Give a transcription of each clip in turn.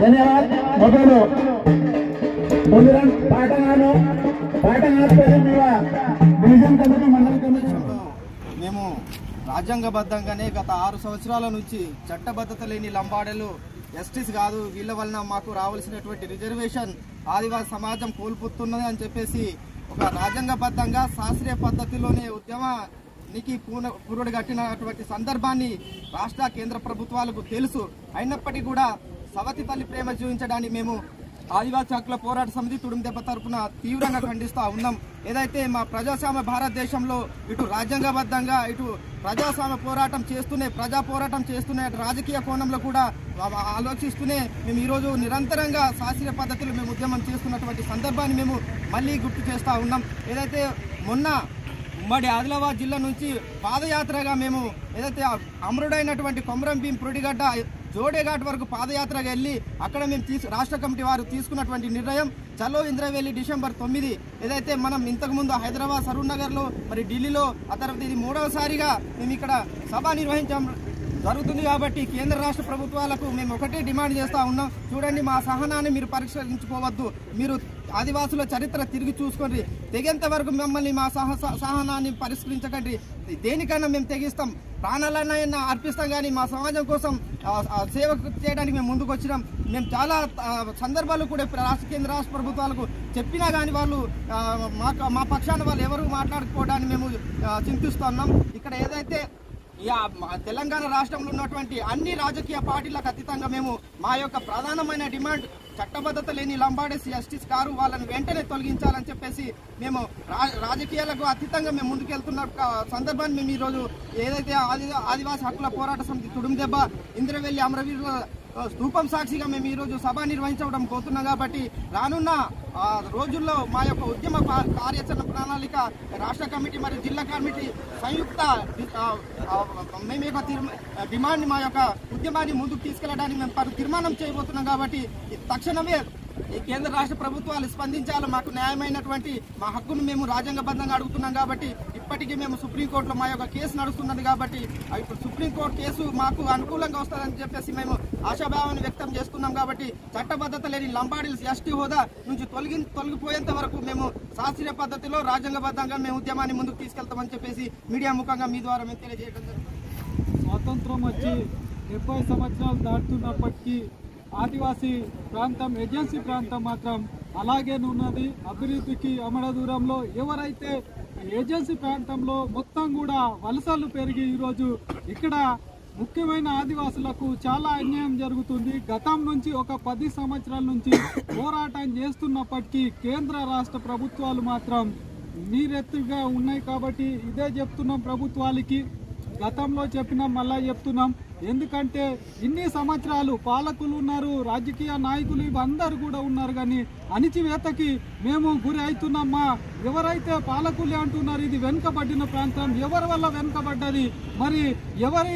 धन्यवाद ಮೊದಲು division committee మండల కమిటీ మేము రాజ్యాంగబద్ధంగానే గత 6 సంవత్సరాల నుంచి చట్టబద్ధత లేని లంబాడలు జస్టిస్ కాదు వీళ్ళ వలన మాకు రావాల్సినటువంటి రిజర్వేషన్ ఆదివాసీ సమాజం కోల్పోతున్నది అని చెప్పేసి ఒక రాజ్యాంగబద్ధంగా శాస్త్రీయ పద్ధతిలోనే ఉద్యమానికి పురుడు కట్టినటువంటి సందర్భాన్ని రాష్ట్ర కేంద్ర ప్రభుత్వాలకు తెలుసు. అయినప్పటికీ కూడా సవతి తల్లి ప్రేమ చూపించడానికి మేము ఆదివాసీ హక్కుల పోరాట సమితి తుడుందెబ్బ తరపున తీవ్రంగా ఖండిస్తూ ఉన్నాం. ఏదైతే మా ప్రజాస్వామ్య భారతదేశంలో ఇటు రాజ్యాంగబద్ధంగా ఇటు ప్రజాస్వామ్య పోరాటం చేస్తూనే ప్రజా పోరాటం చేస్తూనే రాజకీయ కోణంలో కూడా ఆలోచిస్తూనే మేము ఈరోజు నిరంతరంగా శాస్త్రీయ పద్ధతిలో మేము ఉద్యమం చేస్తున్నటువంటి సందర్భాన్ని మేము మళ్ళీ గుర్తు చేస్తూ ఉన్నాం. ఏదైతే మొన్న ఉమ్మడి ఆదిలాబాద్ జిల్లా నుంచి పాదయాత్రగా మేము ఏదైతే అమరుడైనటువంటి కొమరం భీం పురుడిగడ్డ జోడేఘాట్ వరకు పాదయాత్రగా వెళ్ళి అక్కడ మేము రాష్ట్ర కమిటీ వారు తీసుకున్నటువంటి నిర్ణయం చలో ఇంద్రవెల్లి డిసెంబర్ 9 ఏదైతే మనం ఇంతకుముందు హైదరాబాద్ సరూర్ నగర్లో మరి ఢిల్లీలో ఆ తర్వాత ఇది 3వసారిగా మేము ఇక్కడ సభ నిర్వహించడం జరుగుతుంది. కాబట్టి కేంద్ర రాష్ట్ర ప్రభుత్వాలకు మేము ఒకటే డిమాండ్ చేస్తూ ఉన్నాం. చూడండి, మా సహనాన్ని మీరు పరిష్కరించుకోవద్దు, మీరు ఆదివాసుల చరిత్ర తిరిగి చూసుకోండి, తెగేంత వరకు మిమ్మల్ని మా సహనాన్ని పరిష్కరించకండి, దేనికైనా మేము తెగిస్తాం, ప్రాణాలైనా అర్పిస్తాం, కానీ మా సమాజం కోసం సేవ చేయడానికి మేము ముందుకు వచ్చినాం. మేము చాలా సందర్భాలు కూడా కేంద్ర రాష్ట్ర ప్రభుత్వాలకు చెప్పినా కానీ వాళ్ళు మా పక్షాన వాళ్ళు ఎవరు మాట్లాడుకోవడానికి మేము చింతిస్తున్నాం. ఇక్కడ ఏదైతే తెలంగాణ రాష్ట్రంలో ఉన్నటువంటి అన్ని రాజకీయ పార్టీలకు అతీతంగా మేము మా యొక్క ప్రధానమైన డిమాండ్ చట్టబద్ధత లేని లంబాడీస్ జస్టిస్ కారు వాళ్ళని వెంటనే తొలగించాలని చెప్పేసి మేము రాజకీయాలకు అతీతంగా మేము ముందుకెళ్తున్న సందర్భాన్ని మేము ఈరోజు ఏదైతే ఆదివాసీ హక్కుల పోరాట సమితి తుడుందెబ్బ ఇంద్రవెల్లి అమరవీరుల స్తూపం సాక్షిగా మేము ఈరోజు సభ నిర్వహించడం పోతున్నాం. కాబట్టి రానున్న రోజుల్లో మా యొక్క ఉద్యమ కార్యాచరణ ప్రణాళిక రాష్ట్ర కమిటీ మరియు జిల్లా కమిటీ సంయుక్త మేము యొక్క డిమాండ్ని మా యొక్క ఉద్యమాన్ని ముందుకు తీసుకెళ్లడానికి మేము తీర్మానం చేయబోతున్నాం. కాబట్టి తక్షణమే ఈ కేంద్ర రాష్ట్ర ప్రభుత్వాలు స్పందించాలి, మాకు న్యాయమైనటువంటి మా హక్కును మేము రాజ్యాంగబద్ధంగా అడుగుతున్నాం. కాబట్టి ఇప్పటికీ మేము సుప్రీంకోర్టులో మా యొక్క కేసు నడుస్తున్నది. కాబట్టి ఇప్పుడు సుప్రీంకోర్టు కేసు మాకు అనుకూలంగా వస్తుందని చెప్పేసి మేము ఆశాభావాన్ని వ్యక్తం చేస్తున్నాం. కాబట్టి చట్టబద్ధత లేని లంబాడీలు ఎస్టీ హోదా నుంచి తొలగిపోయేంత వరకు మేము శాస్త్రీయ పద్ధతిలో రాజ్యాంగబద్ధంగా మేము ఉద్యమాన్ని ముందుకు తీసుకెళ్తామని చెప్పేసి మీడియా ముఖంగా మీ ద్వారా మేము తెలియజేయడం జరుగుతుంది. స్వాతంత్రం వచ్చి 70 సంవత్సరాలు దాటుతున్నప్పటికీ ఆదివాసీ ప్రాంతం ఏజెన్సీ ప్రాంతం మాత్రం అలాగే ఉన్నది. అభివృద్ధికి అమడ దూరంలో ఎవరైతే ఏజెన్సీ ప్రాంతంలో మొత్తం కూడా వలసలు పెరిగి ఈరోజు ఇక్కడ ముఖ్యమైన ఆదివాసులకు చాలా అన్యాయం జరుగుతుంది. గతం నుంచి ఒక 10 సంవత్సరాల నుంచి పోరాటం చేస్తున్నప్పటికీ కేంద్ర రాష్ట్ర ప్రభుత్వాలు మాత్రం నీరెత్తుగా ఉన్నాయి. కాబట్టి ఇదే చెప్తున్నాం ప్రభుత్వాలకి, గతంలో చెప్పినాం మళ్ళా చెప్తున్నాం. ఎందుకంటే ఇన్ని సంవత్సరాలు పాలకులు ఉన్నారు, రాజకీయ నాయకులు అందరు కూడా ఉన్నారు, కానీ అణిచివేతకి మేము గురి అవుతున్నామా. ఎవరైతే పాలకులే అంటున్నారు ఇది వెనుకబడిన ప్రాంతం, ఎవరి వల్ల వెనుకబడ్డది, మరి ఎవరి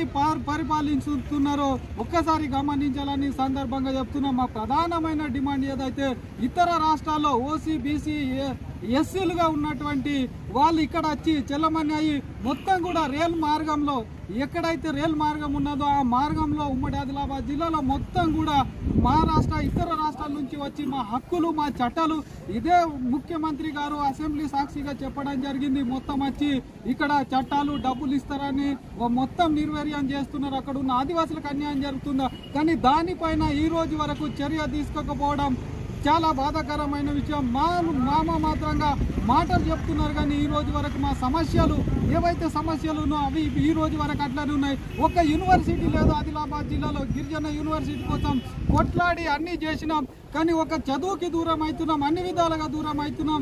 పరిపాలిస్తున్నారో ఒక్కసారి గమనించాలని సందర్భంగా చెప్తున్నాం. మా ప్రధానమైన డిమాండ్ ఏదైతే ఇతర రాష్ట్రాల్లో ఓసీ బీసీ ఎస్సీలుగా ఉన్నటువంటి వాళ్ళు ఇక్కడ వచ్చి చెల్లమని అయ్యి మొత్తం కూడా రైల్ మార్గంలో ఎక్కడైతే రైల్ మార్గం ఉన్నదో ఆ మార్గంలో ఉమ్మడి ఆదిలాబాద్ జిల్లాలో మొత్తం కూడా మహారాష్ట్ర ఇతర రాష్ట్రాల నుంచి వచ్చి మా హక్కులు మా చట్టాలు ఇదే ముఖ్యమంత్రి గారు అసెంబ్లీ సాక్షిగా చెప్పడం జరిగింది. మొత్తం వచ్చి ఇక్కడ చట్టాలు డబ్బులు ఇస్తారని మొత్తం నిర్వీర్యం చేస్తున్నారు. అక్కడ ఉన్న ఆదివాసులకు అన్యాయం జరుగుతుందా, కానీ దానిపైన ఈ రోజు వరకు చర్య తీసుకోకపోవడం చాలా బాధాకరమైన విషయం. మామ మాత్రంగా మాటలు చెప్తున్నారు కానీ ఈ రోజు వరకు మా సమస్యలు ఏవైతే సమస్యలు ఉన్నాయో అవి ఈ రోజు వరకు అట్లనే ఉన్నాయి. ఒక యూనివర్సిటీ లేదు ఆదిలాబాద్ జిల్లాలో. గిరిజన యూనివర్సిటీ కోసం కొట్లాడి అన్నీ చేసినాం కానీ ఒక చదువుకి దూరం అవుతున్నాం, అన్ని విధాలుగా దూరం అవుతున్నాం.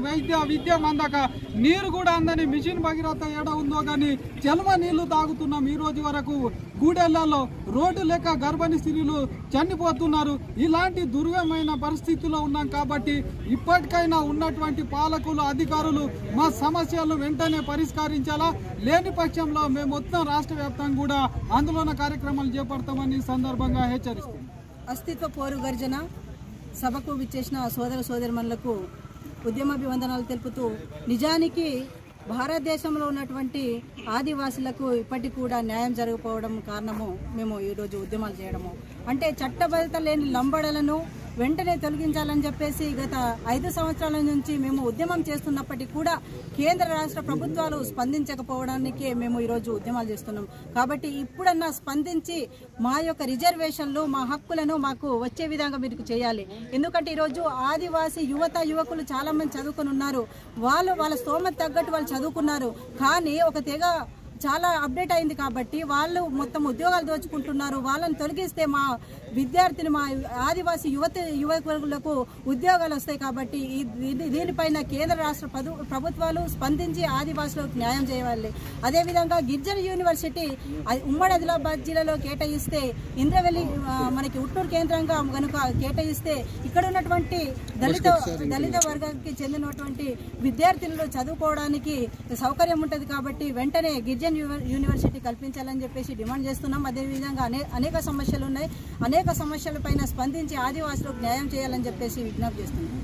విద్య మందక నీరు కూడా అందని మిషన్ భగీరథ ఏడ ఉందో కానీ చెల్వ నీళ్లు తాగుతున్నాం. ఈ రోజు వరకు గూడెళ్లలో రోడ్డు లేక గర్భిణీ స్త్రీలు చనిపోతున్నారు. ఇలాంటి దుర్గమైన పరిస్థితిలో ఉన్నాం కాబట్టి ఇప్పటికైనా ఉన్నటువంటి పాలకులు అధికారులు మా సమస్యలను వెంటనే పరిష్కరించాలా. లేని పక్షంలో మేము మొత్తం రాష్ట్ర వ్యాప్తంగా కూడా ఆందోళన కార్యక్రమాలు చేపడతామని సందర్భంగా హెచ్చరిస్తుంది. అస్తిత్వ పోరు గర్జన సభకు విచ్చేసిన సోదర సోదరిమణులకు ఉద్యమాభివందనాలు తెలుపుతూ, నిజానికి భారతదేశంలో ఉన్నటువంటి ఆదివాసులకు ఇప్పటికి కూడా న్యాయం జరగకపోవడం కారణము మేము ఈరోజు ఉద్యమాలు చేయడము. అంటే చట్టబద్ధత లేని లంబడలను వెంటనే తొలగించాలని చెప్పేసి గత 5 సంవత్సరాల నుంచి మేము ఉద్యమం చేస్తున్నప్పటికీ కూడా కేంద్ర రాష్ట్ర ప్రభుత్వాలు స్పందించకపోవడానికే మేము ఈరోజు ఉద్యమాలు చేస్తున్నాం. కాబట్టి ఇప్పుడన్నా స్పందించి మా యొక్క రిజర్వేషన్లు, మా హక్కులను మాకు వచ్చే విధంగా మీరు చేయాలి. ఎందుకంటే ఈరోజు ఆదివాసీ యువకులు చాలా మంది చదువుకొని ఉన్నారు. వాళ్ళ స్తోమత తగ్గట్టు వాళ్ళు చదువుకున్నారు కానీ ఒక తెగ చాలా అప్డేట్ అయింది కాబట్టి వాళ్ళు మొత్తం ఉద్యోగాలు దోచుకుంటున్నారు. వాళ్ళని తొలగిస్తే మా విద్యార్థిని, మా ఆదివాసీ యువకులకు ఉద్యోగాలు వస్తాయి. కాబట్టి దీనిపైన కేంద్ర రాష్ట్ర ప్రభుత్వాలు స్పందించి ఆదివాసులకు న్యాయం చేయాలి. అదేవిధంగా గిరిజన యూనివర్సిటీ ఉమ్మడి ఆదిలాబాద్ జిల్లాలో కేటాయిస్తే, ఇంద్రవెల్లి మనకి ఉట్టూరు కేంద్రంగా కనుక కేటాయిస్తే ఇక్కడ ఉన్నటువంటి దళిత వర్గానికి చెందినటువంటి విద్యార్థులు చదువుకోవడానికి సౌకర్యం ఉంటుంది. కాబట్టి వెంటనే గిరిజన యూనివర్సిటీ కల్పించాలని చెప్పేసి డిమాండ్ చేస్తున్నాం. అదేవిధంగా అనేక సమస్యలు ఉన్నాయి. అనేక సమస్యలపైన స్పందించి ఆదివాసులకు న్యాయం చేయాలని చెప్పేసి విజ్ఞప్తి చేస్తున్నాం.